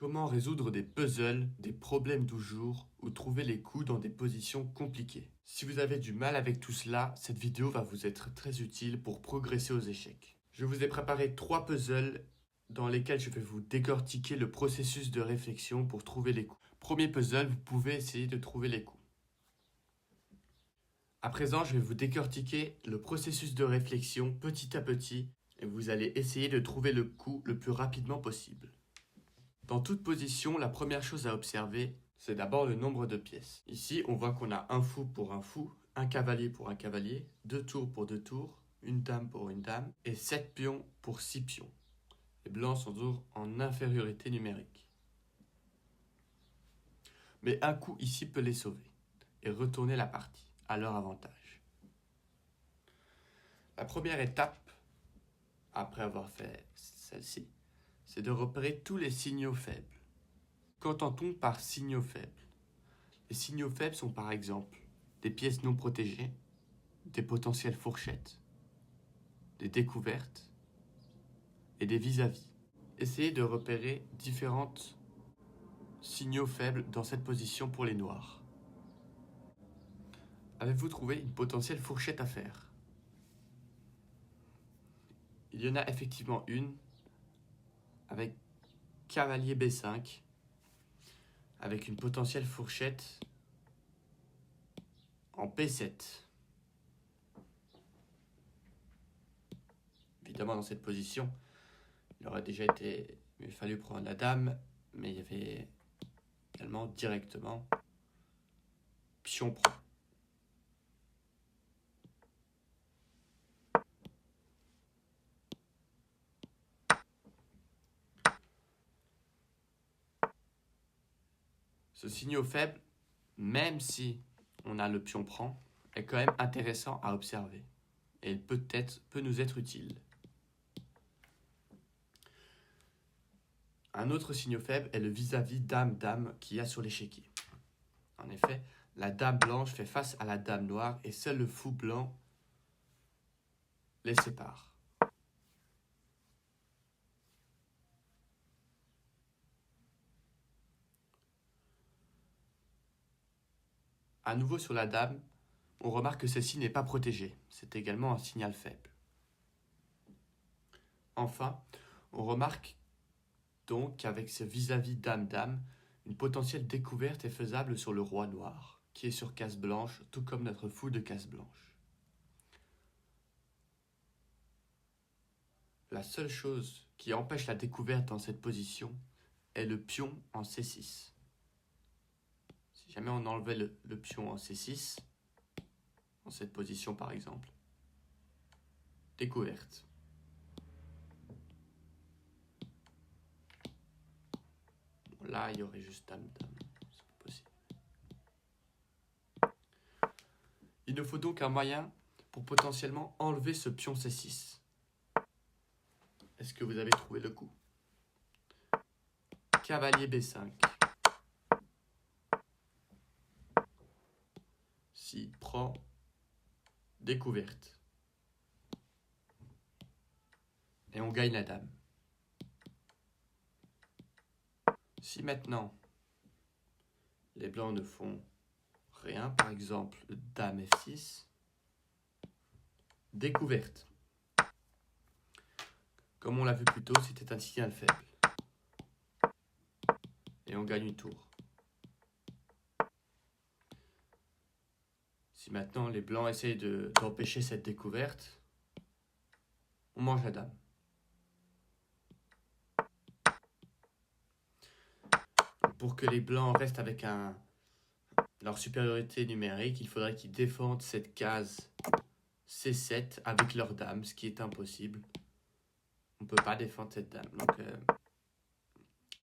Comment résoudre des puzzles, des problèmes du jour ou trouver les coups dans des positions compliquées? Si vous avez du mal avec tout cela, cette vidéo va vous être très utile pour progresser aux échecs. Je vous ai préparé 3 puzzles dans lesquels je vais vous décortiquer le processus de réflexion pour trouver les coups. Premier puzzle, vous pouvez essayer de trouver les coups. À présent, je vais vous décortiquer le processus de réflexion petit à petit et vous allez essayer de trouver le coup le plus rapidement possible. Dans toute position, la première chose à observer, c'est d'abord le nombre de pièces. Ici, on voit qu'on a un fou pour un fou, un cavalier pour un cavalier, 2 tours pour 2 tours, une dame pour une dame et 7 pions pour 6 pions. Les blancs sont toujours en infériorité numérique. Mais un coup ici peut les sauver et retourner la partie à leur avantage. La première étape, après avoir fait celle-ci, c'est de repérer tous les signaux faibles. Qu'entend-on par signaux faibles? Les signaux faibles sont par exemple des pièces non protégées, des potentielles fourchettes, des découvertes et des vis-à-vis. Essayez de repérer différents signaux faibles dans cette position pour les noirs. Avez-vous trouvé une potentielle fourchette à faire? Il y en a effectivement une avec cavalier B5 avec une potentielle fourchette en P7. Évidemment, dans cette position, il aurait déjà fallu prendre la dame, mais il y avait également directement pion prend. Ce signal faible, même si on a le pion prend, est quand même intéressant à observer et il peut nous être utile. Un autre signal faible est le vis-à-vis dame-dame qu'il y a sur l'échiquier. En effet, la dame blanche fait face à la dame noire et seul le fou blanc les sépare. À nouveau sur la dame, on remarque que celle-ci n'est pas protégée. C'est également un signal faible. Enfin, on remarque donc qu'avec ce vis-à-vis dame-dame, une potentielle découverte est faisable sur le roi noir, qui est sur case blanche, tout comme notre fou de case blanche. La seule chose qui empêche la découverte dans cette position est le pion en C6. Si jamais on enlevait le pion en C6, dans cette position par exemple, découverte. Bon, là, il y aurait juste dame-dame, c'est pas possible. Il nous faut donc un moyen pour potentiellement enlever ce pion C6. Est-ce que vous avez trouvé le coup? Cavalier B5. S'il prend, découverte. Et on gagne la dame. Si maintenant, les blancs ne font rien, par exemple, dame F6, découverte. Comme on l'a vu plus tôt, c'était un signal faible. Et on gagne une tour. Si maintenant les blancs essayent d'empêcher cette découverte, on mange la dame. Pour que les blancs restent avec leur supériorité numérique, il faudrait qu'ils défendent cette case C7 avec leur dame, ce qui est impossible. On ne peut pas défendre cette dame. Donc